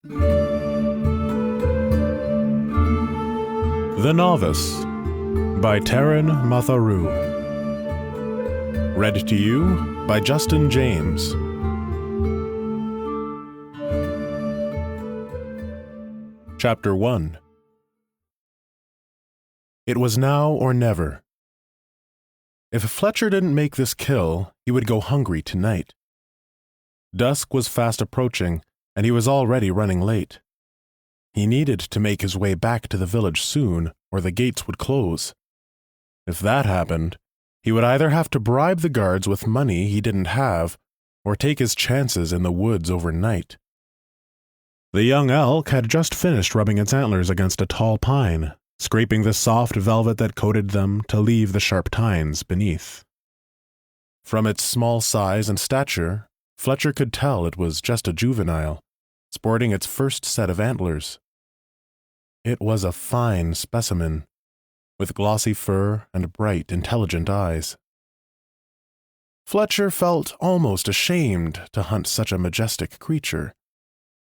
The Novice by Taran Matharu. Read to you by Justin James. Chapter 1. It was now or never. If Fletcher didn't make this kill, he would go hungry tonight. Dusk was fast approaching, and he was already running late. He needed to make his way back to the village soon, or the gates would close. If that happened, he would either have to bribe the guards with money he didn't have, or take his chances in the woods overnight. The young elk had just finished rubbing its antlers against a tall pine, scraping the soft velvet that coated them to leave the sharp tines beneath. From its small size and stature, Fletcher could tell it was just a juvenile, sporting its first set of antlers. It was a fine specimen, with glossy fur and bright, intelligent eyes. Fletcher felt almost ashamed to hunt such a majestic creature,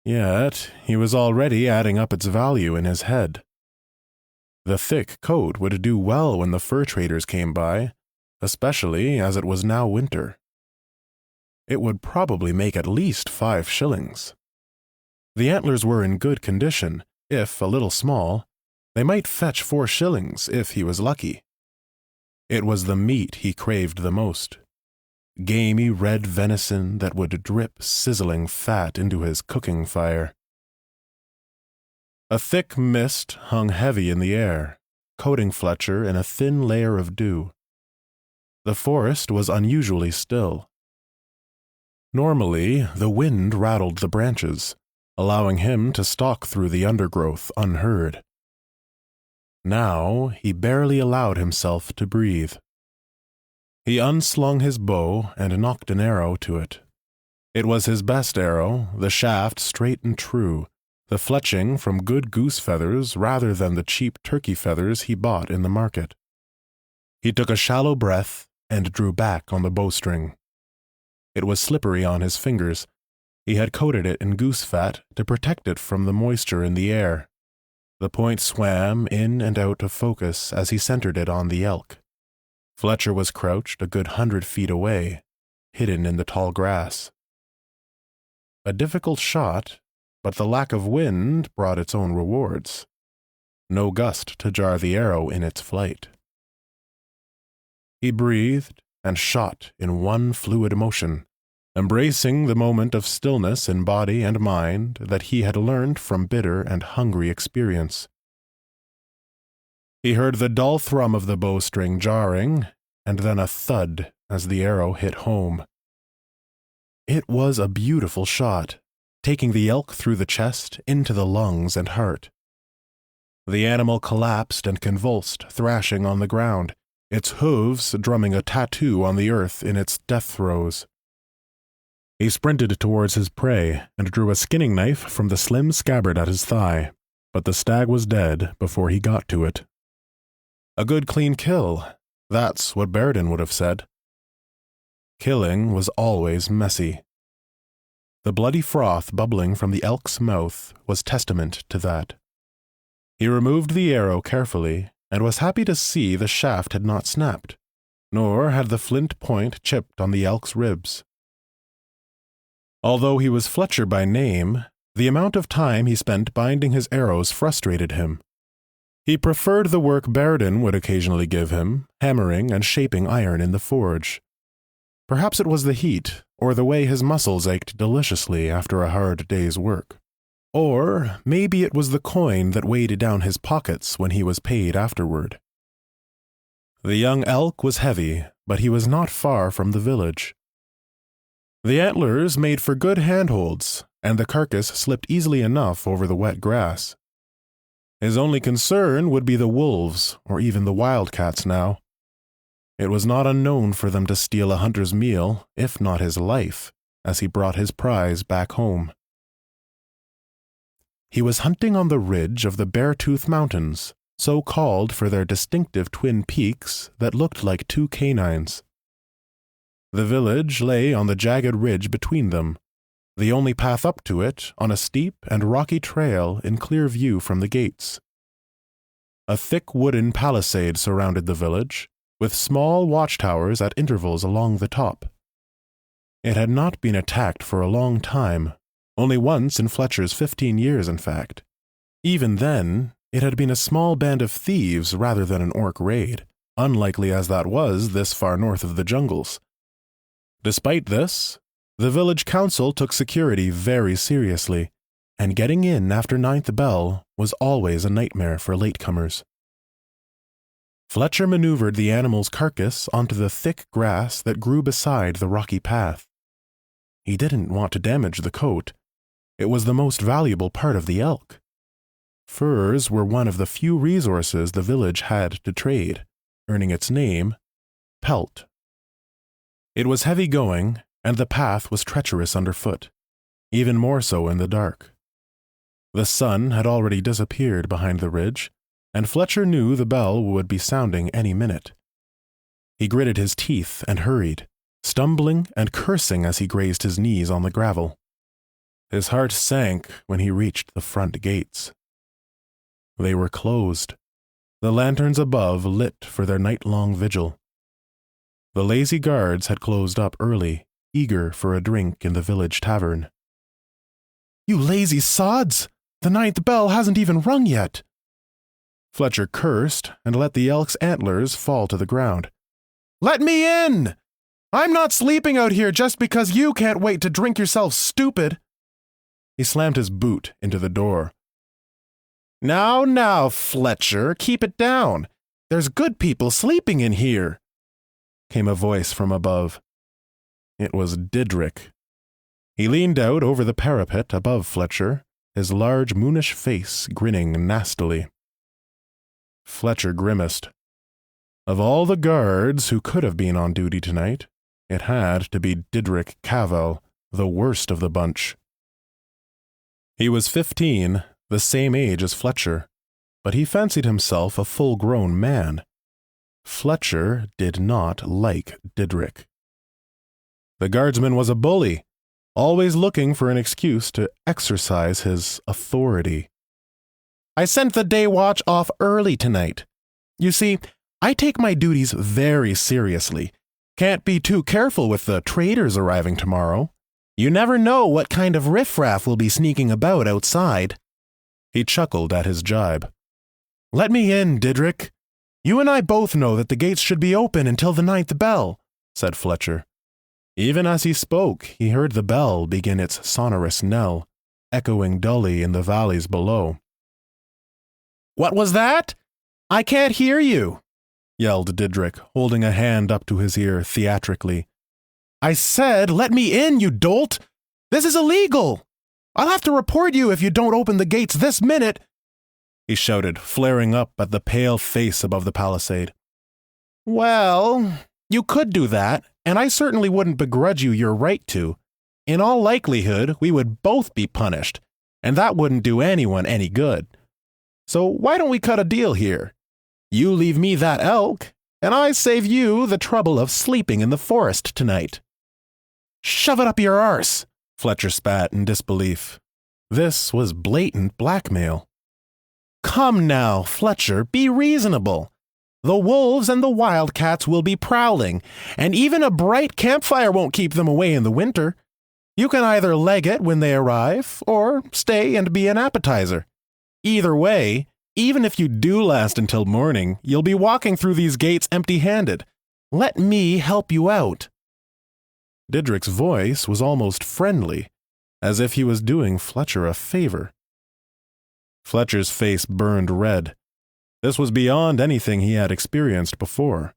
yet he was already adding up its value in his head. The thick coat would do well when the fur traders came by, especially as it was now winter. It would probably make at least 5 shillings. The antlers were in good condition. If a little small, they might fetch 4 shillings if he was lucky. It was the meat he craved the most. Gamey red venison that would drip sizzling fat into his cooking fire. A thick mist hung heavy in the air, coating Fletcher in a thin layer of dew. The forest was unusually still. Normally, the wind rattled the branches, allowing him to stalk through the undergrowth unheard. Now he barely allowed himself to breathe. He unslung his bow and knocked an arrow to it. It was his best arrow, the shaft straight and true, the fletching from good goose feathers rather than the cheap turkey feathers he bought in the market. He took a shallow breath and drew back on the bowstring. It was slippery on his fingers. He had coated it in goose fat to protect it from the moisture in the air. The point swam in and out of focus as he centered it on the elk. Fletcher was crouched a good 100 feet away, hidden in the tall grass. A difficult shot, but the lack of wind brought its own rewards. No gust to jar the arrow in its flight. He breathed and shot in one fluid motion, embracing the moment of stillness in body and mind that he had learned from bitter and hungry experience. He heard the dull thrum of the bowstring jarring, and then a thud as the arrow hit home. It was a beautiful shot, taking the elk through the chest into the lungs and heart. The animal collapsed and convulsed, thrashing on the ground, its hooves drumming a tattoo on the earth in its death throes. He sprinted towards his prey and drew a skinning knife from the slim scabbard at his thigh, but the stag was dead before he got to it. A good clean kill, that's what Berdin would have said. Killing was always messy. The bloody froth bubbling from the elk's mouth was testament to that. He removed the arrow carefully and was happy to see the shaft had not snapped, nor had the flint point chipped on the elk's ribs. Although he was Fletcher by name, the amount of time he spent binding his arrows frustrated him. He preferred the work Berdin would occasionally give him, hammering and shaping iron in the forge. Perhaps it was the heat, or the way his muscles ached deliciously after a hard day's work. Or maybe it was the coin that weighed down his pockets when he was paid afterward. The young elk was heavy, but he was not far from the village. The antlers made for good handholds, and the carcass slipped easily enough over the wet grass. His only concern would be the wolves, or even the wildcats now. It was not unknown for them to steal a hunter's meal, if not his life, as he brought his prize back home. He was hunting on the ridge of the Beartooth Mountains, so called for their distinctive twin peaks that looked like 2 canines. The village lay on the jagged ridge between them, the only path up to it on a steep and rocky trail in clear view from the gates. A thick wooden palisade surrounded the village, with small watchtowers at intervals along the top. It had not been attacked for a long time, only once in Fletcher's 15 years, in fact. Even then, it had been a small band of thieves rather than an orc raid, unlikely as that was this far north of the jungles. Despite this, the village council took security very seriously, and getting in after ninth bell was always a nightmare for latecomers. Fletcher maneuvered the animal's carcass onto the thick grass that grew beside the rocky path. He didn't want to damage the coat. It was the most valuable part of the elk. Furs were one of the few resources the village had to trade, earning its name, pelt. It was heavy going, and the path was treacherous underfoot, even more so in the dark. The sun had already disappeared behind the ridge, and Fletcher knew the bell would be sounding any minute. He gritted his teeth and hurried, stumbling and cursing as he grazed his knees on the gravel. His heart sank when he reached the front gates. They were closed, the lanterns above lit for their night-long vigil. The lazy guards had closed up early, eager for a drink in the village tavern. "You lazy sods! The ninth bell hasn't even rung yet!" Fletcher cursed and let the elk's antlers fall to the ground. "Let me in! I'm not sleeping out here just because you can't wait to drink yourself stupid!" He slammed his boot into the door. Now, Fletcher, keep it down. There's good people sleeping in here," came a voice from above. It was Didrik. He leaned out over the parapet above Fletcher, his large moonish face grinning nastily. Fletcher grimaced. Of all the guards who could have been on duty tonight, it had to be Didrik Cavell, the worst of the bunch. He was 15, the same age as Fletcher, but he fancied himself a full-grown man. Fletcher did not like Didrik. The guardsman was a bully, always looking for an excuse to exercise his authority. "I sent the day watch off early tonight. You see, I take my duties very seriously. Can't be too careful with the traders arriving tomorrow. You never know what kind of riffraff will be sneaking about outside." He chuckled at his jibe. "Let me in, Didrik. You and I both know that the gates should be open until the ninth bell," said Fletcher. Even as he spoke, he heard the bell begin its sonorous knell, echoing dully in the valleys below. "What was that? I can't hear you," yelled Didrik, holding a hand up to his ear theatrically. "I said, let me in, you dolt! This is illegal! I'll have to report you if you don't open the gates this minute!" he shouted, flaring up at the pale face above the palisade. "Well, you could do that, and I certainly wouldn't begrudge you your right to. In all likelihood, we would both be punished, and that wouldn't do anyone any good. So why don't we cut a deal here? You leave me that elk, and I save you the trouble of sleeping in the forest tonight." "Shove it up your arse," Fletcher spat in disbelief. This was blatant blackmail. "Come now, Fletcher, be reasonable. The wolves and the wildcats will be prowling, and even a bright campfire won't keep them away in the winter. You can either leg it when they arrive, or stay and be an appetizer. Either way, even if you do last until morning, you'll be walking through these gates empty-handed. Let me help you out." Didrik's voice was almost friendly, as if he was doing Fletcher a favor. Fletcher's face burned red. This was beyond anything he had experienced before.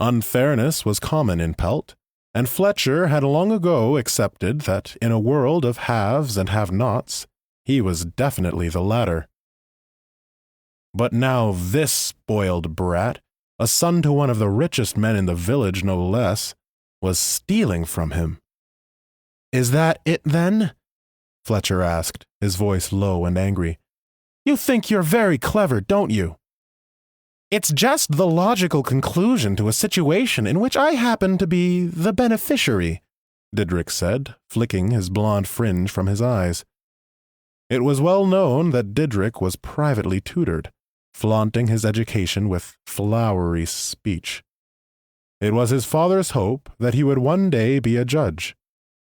Unfairness was common in Pelt, and Fletcher had long ago accepted that in a world of haves and have-nots, he was definitely the latter. But now this spoiled brat, a son to one of the richest men in the village no less, was stealing from him. "Is that it then?" Fletcher asked, his voice low and angry. "You think you're very clever, don't you?" "It's just the logical conclusion to a situation in which I happen to be the beneficiary," Didrik said, flicking his blonde fringe from his eyes. It was well known that Didrik was privately tutored, flaunting his education with flowery speech. It was his father's hope that he would one day be a judge,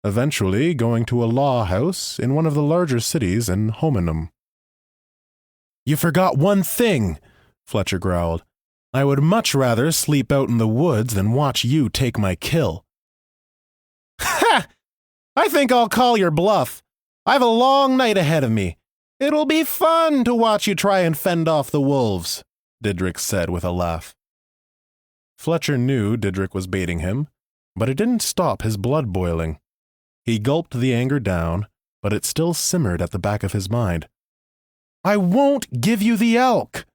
eventually going to a law house in one of the larger cities in Homenum. "You forgot one thing," Fletcher growled. "I would much rather sleep out in the woods than watch you take my kill." "Ha! I think I'll call your bluff. I've a long night ahead of me. It'll be fun to watch you try and fend off the wolves," Didrik said with a laugh. Fletcher knew Didrik was baiting him, but it didn't stop his blood boiling. He gulped the anger down, but it still simmered at the back of his mind. "I won't give you the elk.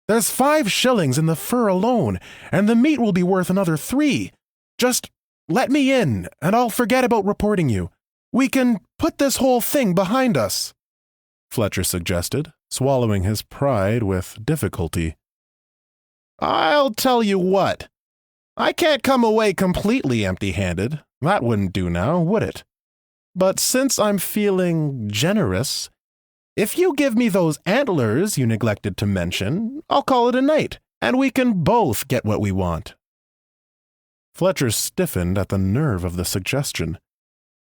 There's 5 shillings in the fur alone, and the meat will be worth another 3. Just let me in, and I'll forget about reporting you. We can put this whole thing behind us," Fletcher suggested, swallowing his pride with difficulty. "I'll tell you what. I can't come away completely empty-handed. That wouldn't do now, would it? But since I'm feeling generous, if you give me those antlers you neglected to mention, I'll call it a night, and we can both get what we want." Fletcher stiffened at the nerve of the suggestion.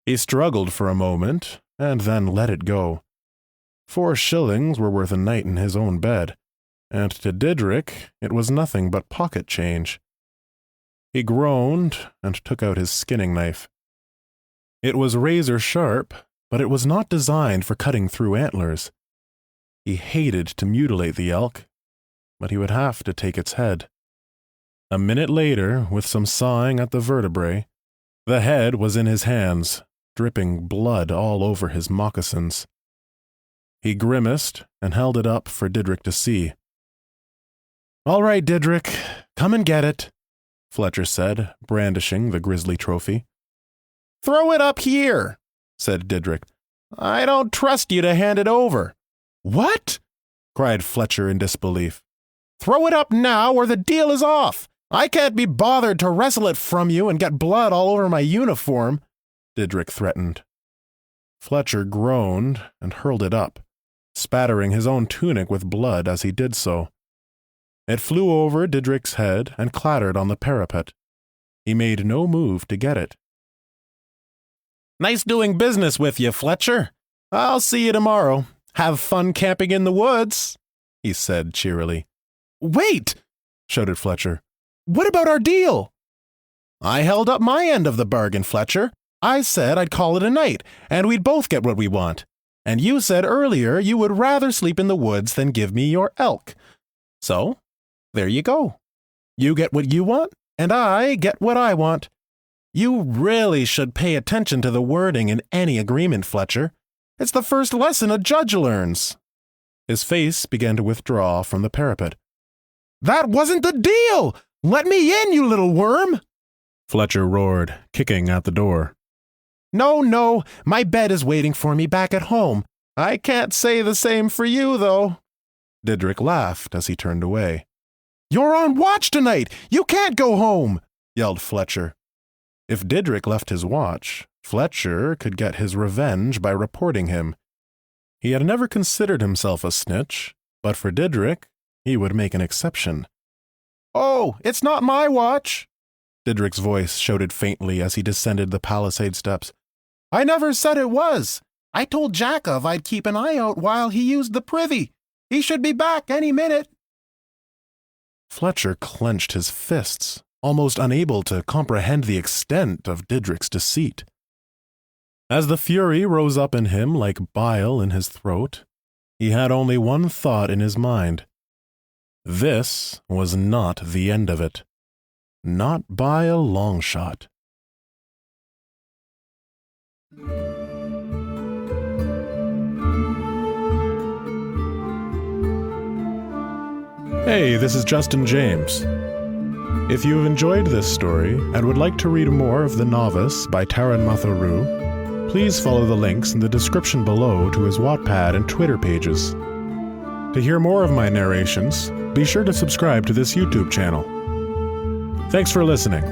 He struggled for a moment, and then let it go. 4 shillings were worth a night in his own bed, and to Didrik it was nothing but pocket change. He groaned and took out his skinning knife. It was razor sharp, but it was not designed for cutting through antlers. He hated to mutilate the elk, but he would have to take its head. A minute later, with some sawing at the vertebrae, the head was in his hands, dripping blood all over his moccasins. He grimaced and held it up for Didrik to see. "All right, Didrik, come and get it," Fletcher said, brandishing the grisly trophy. "Throw it up here," said Didrik. "I don't trust you to hand it over." "What?" cried Fletcher in disbelief. "Throw it up now or the deal is off. I can't be bothered to wrestle it from you and get blood all over my uniform," Didrik threatened. Fletcher groaned and hurled it up, spattering his own tunic with blood as he did so. It flew over Didrik's head and clattered on the parapet. He made no move to get it. "Nice doing business with you, Fletcher. I'll see you tomorrow. Have fun camping in the woods," he said cheerily. "Wait!" shouted Fletcher. "What about our deal?" "I held up my end of the bargain, Fletcher. I said I'd call it a night, and we'd both get what we want. And you said earlier you would rather sleep in the woods than give me your elk. So, there you go. You get what you want, and I get what I want. You really should pay attention to the wording in any agreement, Fletcher. It's the first lesson a judge learns." His face began to withdraw from the parapet. "That wasn't the deal! Let me in, you little worm!" Fletcher roared, kicking at the door. No, my bed is waiting for me back at home. I can't say the same for you, though." Didrik laughed as he turned away. "You're on watch tonight! You can't go home!" yelled Fletcher. If Didrik left his watch, Fletcher could get his revenge by reporting him. He had never considered himself a snitch, but for Didrik, he would make an exception. "Oh, it's not my watch," Didrik's voice shouted faintly as he descended the palisade steps. "I never said it was. I told Jakov I'd keep an eye out while he used the privy. He should be back any minute." Fletcher clenched his fists, almost unable to comprehend the extent of Didrik's deceit. As the fury rose up in him like bile in his throat, he had only one thought in his mind. This was not the end of it. Not by a long shot. Hey, this is Justin James. If you have enjoyed this story and would like to read more of The Novice by Taran Matharu, please follow the links in the description below to his Wattpad and Twitter pages. To hear more of my narrations, be sure to subscribe to this YouTube channel. Thanks for listening.